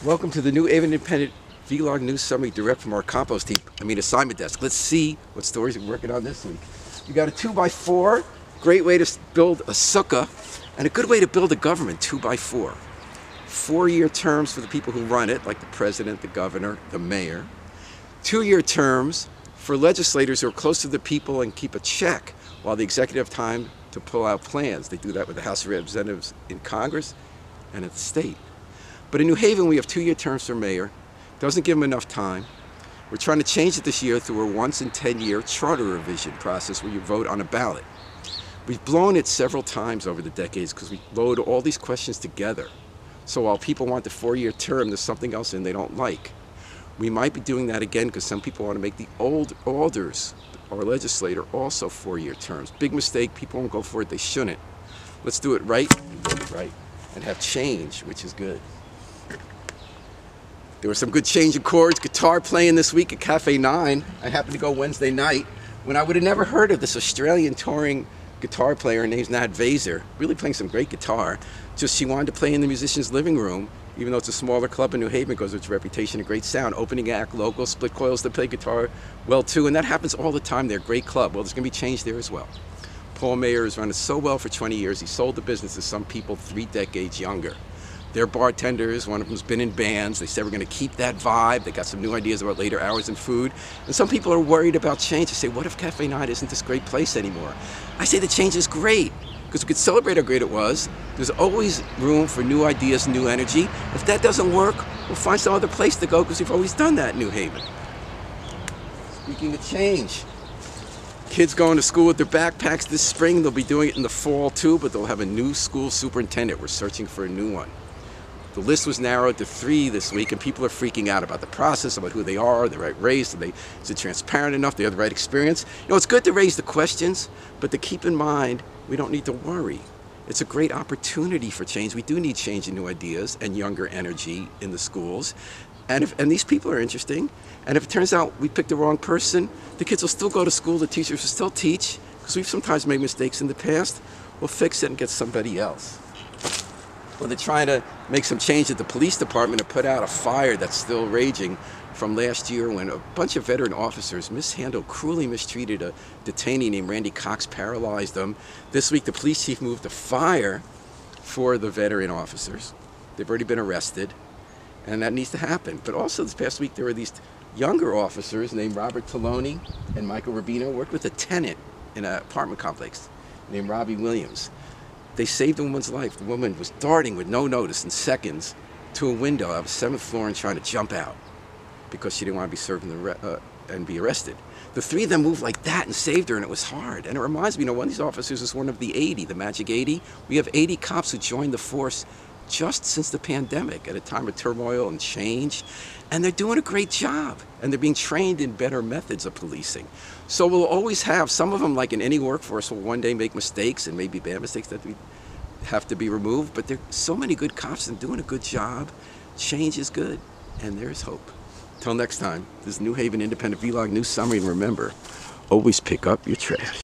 Welcome to the New Haven Independent Vlog News Summary direct from our compost heap. Assignment desk. Let's see what stories we're working on this week. We got a 2x4, great way to build a sukkah, and a good way to build a government, 2x4. 4-year terms for the people who run it, like the president, the governor, the mayor. 2-year terms for legislators who are close to the people and keep a check while the executive have time to pull out plans. They do that with the House of Representatives in Congress and at the state. But in New Haven, we have 2-year terms for mayor. Doesn't give them enough time. We're trying to change it this year through a once in 10-year charter revision process where you vote on a ballot. We've blown it several times over the decades because we load all these questions together. So while people want the 4-year term, there's something else in they don't like. We might be doing that again because some people want to make the alders, our legislator, also 4-year terms. Big mistake. People won't go for it. They shouldn't. Let's do it right and build it right and have change, which is good. There was some good change in chords, guitar playing this week at Cafe 9. I happened to go Wednesday night when I would have never heard of this Australian touring guitar player. Her name's Nat Vaser, really playing some great guitar. Just she wanted to play in the musician's living room, even though it's a smaller club in New Haven because of its reputation and great sound. Opening act, local, split coils, they play guitar well too, and that happens all the time. They're a great club. Well, there's going to be change there as well. Paul Mayer has run it so well for 20 years. He sold the business to some people 3 decades younger. They're bartenders, one of them's been in bands. They said we're going to keep that vibe. They got some new ideas about later hours and food. And some people are worried about change. They say, what if Cafe 9 isn't this great place anymore? I say the change is great, because we could celebrate how great it was. There's always room for new ideas, new energy. If that doesn't work, we'll find some other place to go, because we've always done that in New Haven. Speaking of change, kids going to school with their backpacks this spring. They'll be doing it in the fall too, but they'll have a new school superintendent. We're searching for a new one. The list was narrowed to 3 this week, and people are freaking out about the process, about who they are, the right race, is it transparent enough, they have the right experience. You know, it's good to raise the questions, but to keep in mind, we don't need to worry. It's a great opportunity for change. We do need change and new ideas and younger energy in the schools. And these people are interesting, and if it turns out we picked the wrong person, the kids will still go to school, the teachers will still teach, because we've sometimes made mistakes in the past. We'll fix it and get somebody else. Well, they're trying to make some change at the police department to put out a fire that's still raging from last year when a bunch of veteran officers cruelly mistreated a detainee named Randy Cox, paralyzed them. This week, the police chief moved a fire for the veteran officers. They've already been arrested, and that needs to happen. But also this past week, there were these younger officers named Robert Taloni and Michael Rubino, worked with a tenant in an apartment complex named Robbie Williams. They saved a woman's life. The woman was darting with no notice in seconds to a window of a 7th floor and trying to jump out because she didn't want to be served and be arrested. The 3 of them moved like that and saved her, and it was hard. And it reminds me, you know, one of these officers is one of the 80, the magic 80. We have 80 cops who joined the force just since the pandemic at a time of turmoil and change. And they're doing a great job. And they're being trained in better methods of policing. So we'll always have, some of them, like in any workforce, will one day make mistakes, and maybe bad mistakes that we have to be removed. But there are so many good cops and doing a good job. Change is good, and there's hope. Till next time, this is New Haven Independent Vlog News Summary, and remember, always pick up your trash.